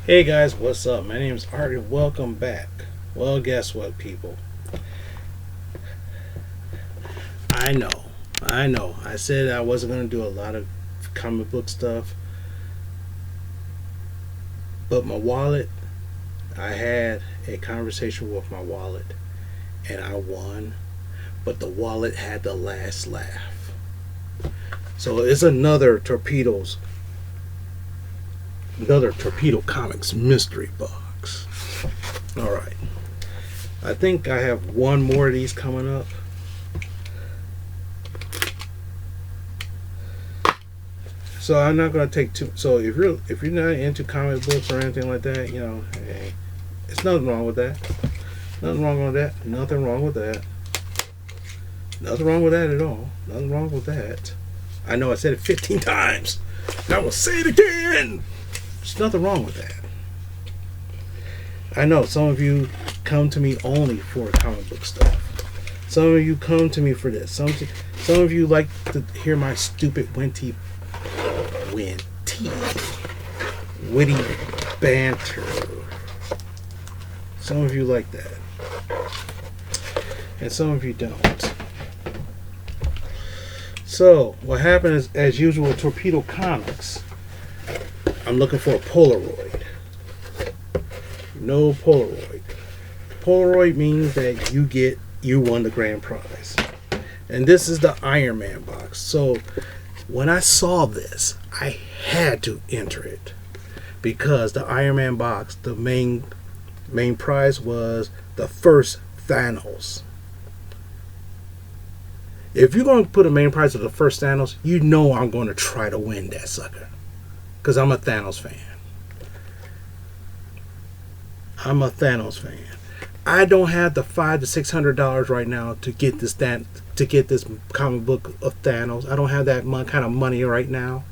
Hey guys, what's up? My name is Art and welcome back. Well, guess what, people? I know, I know. I said I wasn't going to do a lot of comic book stuff, but my wallet, I had a conversation with my wallet and I won, but the wallet had the last laugh. So it's another Torpedo Comics mystery box. All right. I think I have one more of these coming up. So I'm not gonna take two. So if you're not into comic books or anything like that, hey, it's nothing wrong with that. Nothing wrong with that. Nothing wrong with that. Nothing wrong with that at all. Nothing wrong with that. I know I said it 15 times. And I will say it again. There's nothing wrong with that. I know some of you come to me only for comic book stuff. Some of you come to me for this. Some of you like to hear my stupid witty banter. Some of you like that. And some of you don't. So, what happened is, as usual, Torpedo Comics, I'm looking for a Polaroid. No Polaroid. Polaroid means that you won the grand prize. And this is the Iron Man box. So, when I saw this, I had to enter it. Because the Iron Man box, the main prize was the first Thanos. If you're going to put a main prize of the first Thanos, you know I'm going to try to win that sucker. Because I'm a Thanos fan. I don't have the $500 to $600 right now to get this comic book of Thanos. I don't have that kind of money right now.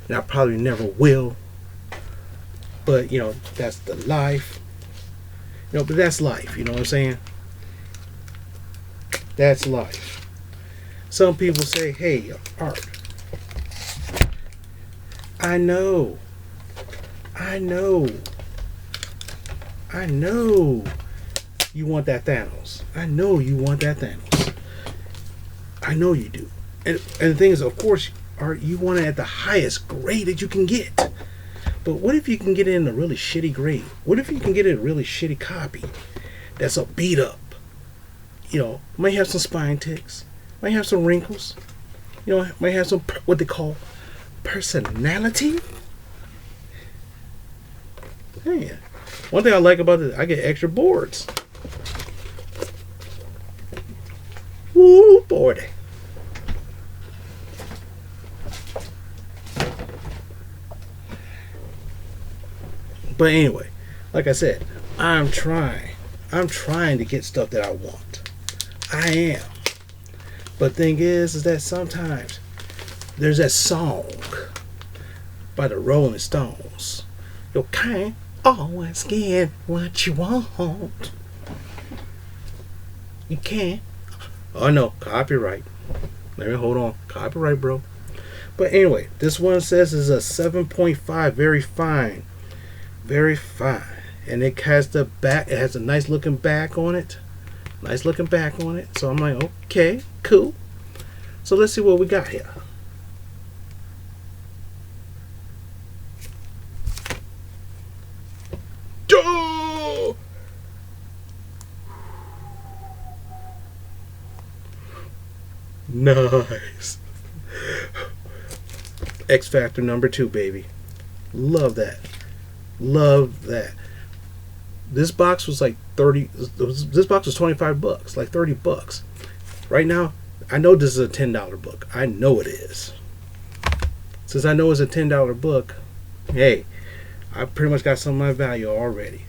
And I probably never will. But, that's the life. But that's life. You know what I'm saying? That's life. Some people say, hey, Art, I know you want that Thanos. I know you want that Thanos. I know you do. And the thing is, of course, Art, you want it at the highest grade that you can get. But what if you can get it in a really shitty grade? What if you can get it a really shitty copy that's a beat up? Might have some spine ticks. Might have some wrinkles. Might have some what they call personality. Man, one thing I like about it, I get extra boards. Woo, boy. But anyway, like I said, I'm trying to get stuff that I want. I am. But thing is that sometimes there's that song by the Rolling Stones. You can't always get what you want. You can't. Oh no, copyright. Let me hold on. Copyright, bro. But anyway, this one says is a 7.5, very fine. Very fine. And it has the back, it has a nice looking back on it. So I'm like, okay, cool. So let's see what we got here. Oh! Nice. X Factor number 2, baby. Love that. This box was like 30. This box was $25, like $30. Right now, I know this is a $10 book. I know it is. Since I know it's a $10 book, hey, I pretty much got some of my value already.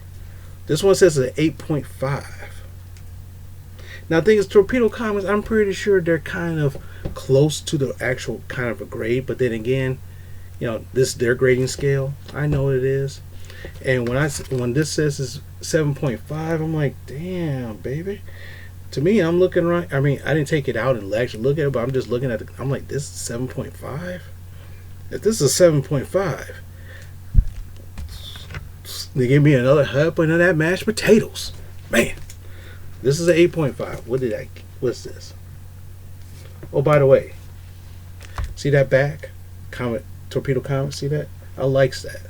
This one says it's an 8.5. Now, the thing is, Torpedo Comics, I'm pretty sure they're kind of close to the actual kind of a grade, but then again, this is their grading scale. I know it is. And when this says it's 7.5, I'm like, damn, baby. To me, I'm looking right. I mean, I didn't take it out and actually look at it, but I'm just looking at it. I'm like, this is 7.5. If this is 7.5, They give me another helping of that mashed potatoes. Man, this is an 8.5. What's this? Oh, by the way, see that back? Torpedo Comic, see that? I likes that.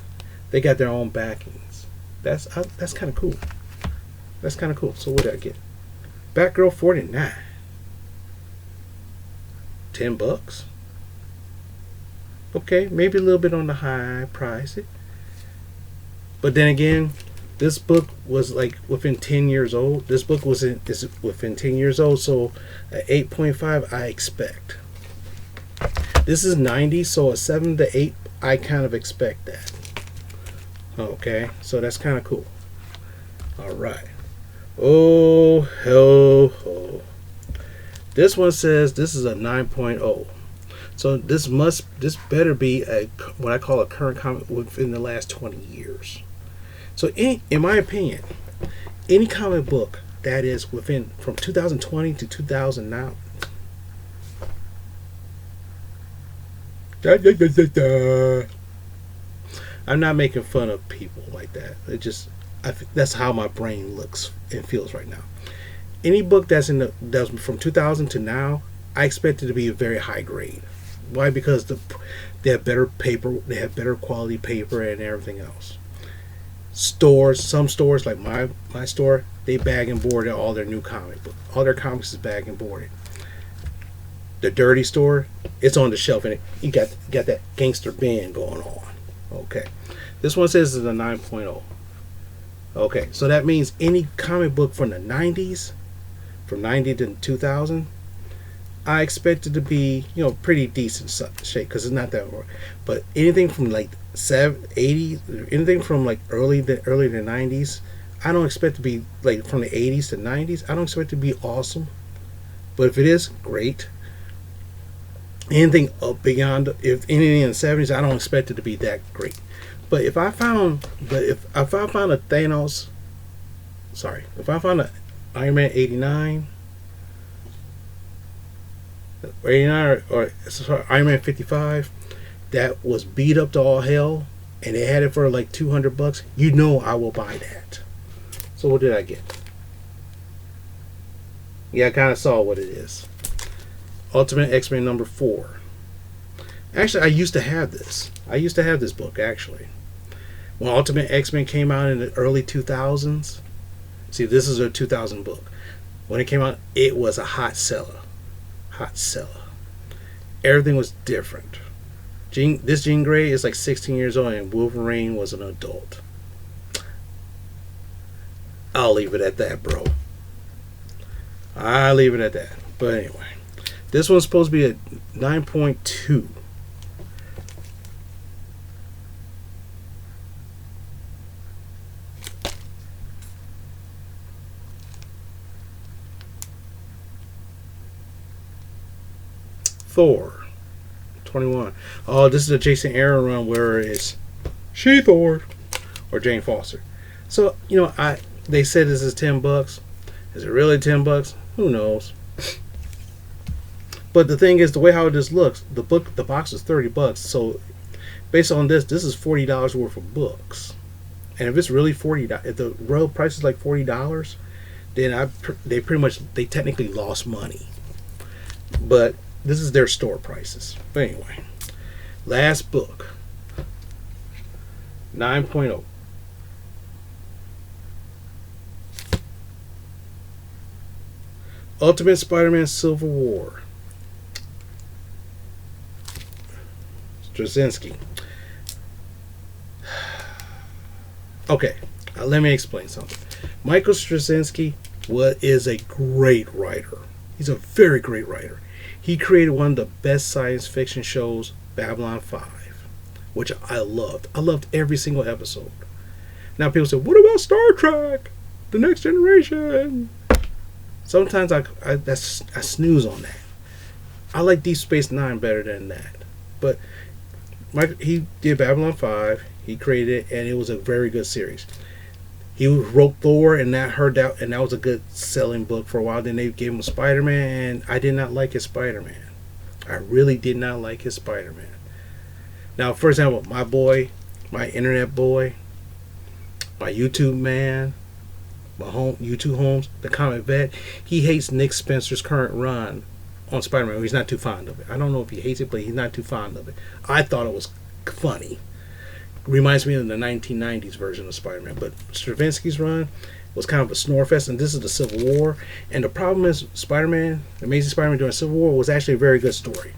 They got their own backings. That's kind of cool. That's kind of cool. So what did I get? Batgirl 49. $10. Okay, maybe a little bit on the high price. But then again, this book was like within 10 years old. This book is within 10 years old, so an 8.5 I expect. This is 90, so a 7 to 8 I kind of expect that. Okay, so that's kind of cool. All right. Oh, ho, ho. This one says this is a 9.0. So this better be what I call a current comic within the last 20 years. So in my opinion, any comic book that is within from 2020 to 2009. I'm not making fun of people like that. That's how my brain looks and feels right now. Any book that's from 2000 to now, I expect it to be a very high grade. Why? Because they have better paper, they have better quality paper and everything else. Some stores like my store, they bag and board all their new comic books. All their comics is bag and boarded. The dirty store, it's on the shelf and you got that gangster band going on. Okay, this one says it's a 9.0. Okay, so that means any comic book from the 90s, from 90 to 2000, I expect it to be, pretty decent shape because it's not that hard. But anything from like 80s, anything from like early to 90s, I don't expect to be like from the 80s to 90s. I don't expect it to be awesome. But if it is, great. Anything up beyond, if anything in the 70s, I don't expect it to be that great. But if I found a Thanos, if I found an Iron Man 89. Or 89 or Iron Man 55 that was beat up to all hell and they had it for like $200, I will buy that. So what did I get? Yeah, I kind of saw what it is. Ultimate X-Men number 4. Actually, I used to have this. I used to have this book actually. When Ultimate X-Men came out in the early 2000s. See, this is a 2000 book. When it came out, it was a hot seller. Everything was different. This Jean Grey is like 16 years old and Wolverine was an adult. I'll leave it at that, bro. I'll leave it at that. But anyway, this one's supposed to be a 9.2. Thor 21. Oh, this is a Jason Aaron run where it's She Thor or Jane Foster. So, they said this is $10. Is it really $10? Who knows? But the thing is, the way how this looks, the box is $30. So based on this is $40 worth of books. And if it's really $40, if the real price is like $40, then they technically lost money. But this is their store prices. But anyway, last book, 9.0. Ultimate Spider-Man Civil War. Straczynski. Okay, let me explain something. Michael Straczynski is a great writer. He's a very great writer. He created one of the best science fiction shows, Babylon 5, which I loved. I loved every single episode. Now people say, what about Star Trek? The Next Generation? Sometimes I snooze on that. I like Deep Space Nine better than that. But he did Babylon 5. He created it, and it was a very good series. He wrote Thor, and that was a good selling book for a while. Then they gave him Spider-Man, and I did not like his Spider-Man. I really did not like his Spider-Man. Now, for example, my internet boy, my YouTube man, YouTube Holmes, the comic vet, he hates Nick Spencer's current run on Spider-Man. He's not too fond of it. I don't know if he hates it, but he's not too fond of it. I thought it was funny. Reminds me of the 1990s version of Spider-Man. But Straczynski's run was kind of a snore fest, and this is the Civil War. And the problem is, Spider-Man, Amazing Spider-Man during Civil War was actually a very good story.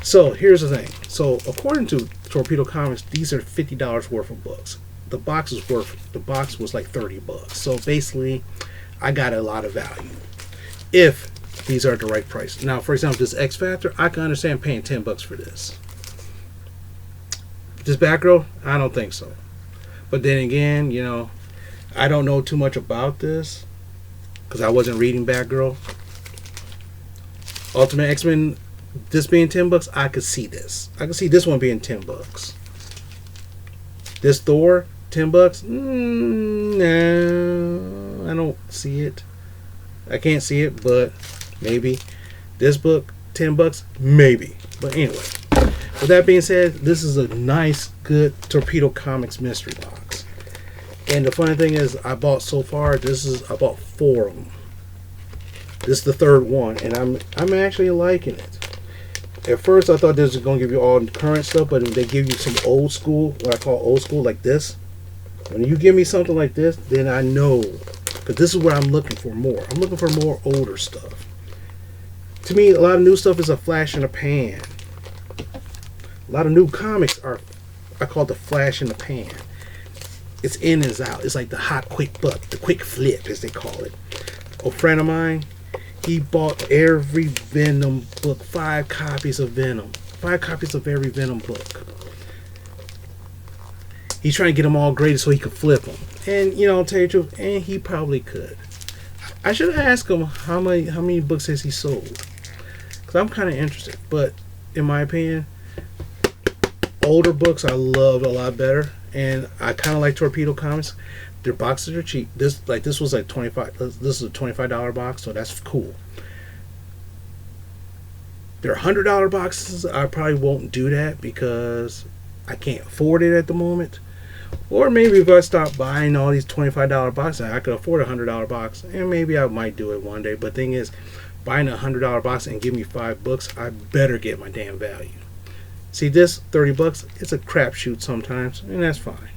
So here's the thing. So according to Torpedo Comics, these are $50 worth of books. The box was like $30. So basically, I got a lot of value if these are the right price. Now, for example, this X Factor, I can understand paying $10 for this. This Batgirl, I don't think so. But then again, you know, I don't know too much about this because I wasn't reading Batgirl. Ultimate X-Men, this being $10, I could see this. I could see this one being $10. This Thor, $10? No, I don't see it. I can't see it, but maybe. This book, $10? Maybe. But anyway, with that being said, this is a nice, good Torpedo Comics mystery box. And the funny thing is, I bought so far, I bought 4 of them. This is the 3rd one, and I'm actually liking it. At first, I thought this was going to give you all the current stuff, but if they give you some old school, what I call old school, like this, when you give me something like this, then I know, because this is what I'm looking for more. I'm looking for more older stuff. To me, a lot of new stuff is a flash in the pan. A lot of new comics are, I call it the flash in the pan. It's in and it's out. It's like the hot, quick buck, the quick flip, as they call it. A friend of mine, he bought every Venom book, 5 copies of Venom. 5 copies of every Venom book. He's trying to get them all graded so he could flip them. And, you know, I'll tell you the truth, and he probably could. I should have asked him how many books has he sold. Because I'm kind of interested. But, in my opinion, older books I love a lot better. And I kind of like Torpedo Comics. Their boxes are cheap. This was like $25. This is a $25 box, so that's cool. Their $100 boxes, I probably won't do that because I can't afford it at the moment. Or maybe if I stop buying all these $25 boxes, I could afford a $100 box, and maybe I might do it one day. But thing is, buying a $100 box and give me 5 books, I better get my damn value. See, this $30, it's a crapshoot sometimes, and that's fine.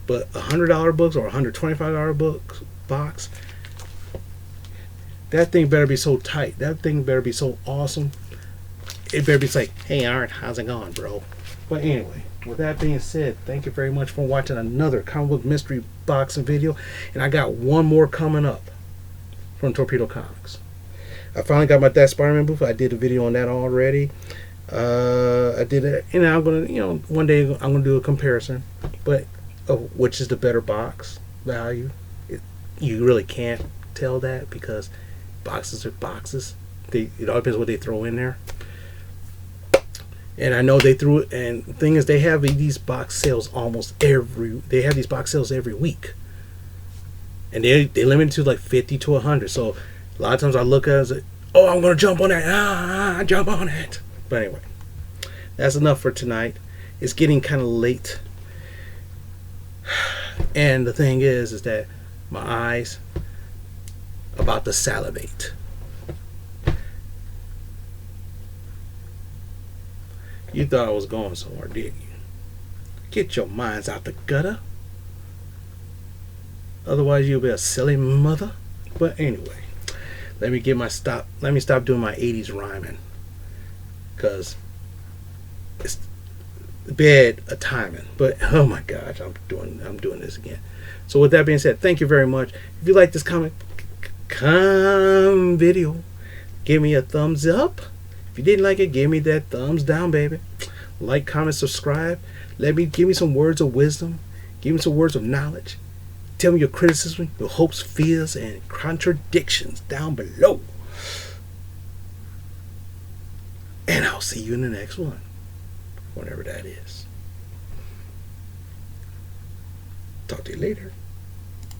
But a $100 books or a $125 box, that thing better be so tight. That thing better be so awesome. It better be like, hey Art, how's it going, bro? But anyway, with that being said, thank you very much for watching another comic book mystery boxing video. And I got one more coming up from Torpedo Comics. I finally got my That Spider-Man booth. I did a video on that already. I did it, and I'm gonna, one day I'm gonna do a comparison, but which is the better box value. You really can't tell that because boxes are boxes. It all depends what they throw in there. And I know they threw it. And the thing is, they have these box sales They have these box sales every week, and they limit it to like 50 to 100. So a lot of times I look at it and say, "Oh, I'm gonna jump on that! Jump on it!" But anyway, that's enough for tonight. It's getting kind of late. And the thing is that my eyes about to salivate. You thought I was going somewhere, didn't you? Get your minds out the gutter. Otherwise you'll be a silly mother. But anyway, let me stop doing my 80s rhyming. Because it's bad a timing. But oh my gosh, I'm doing this again. So with that being said, thank you very much. If you like this comic video, give me a thumbs up. If you didn't like it, give me that thumbs down, baby. Like, comment, subscribe. Give me some words of wisdom. Give me some words of knowledge. Tell me your criticism, your hopes, fears, and contradictions down below. And I'll see you in the next one, whenever that is. Talk to you later.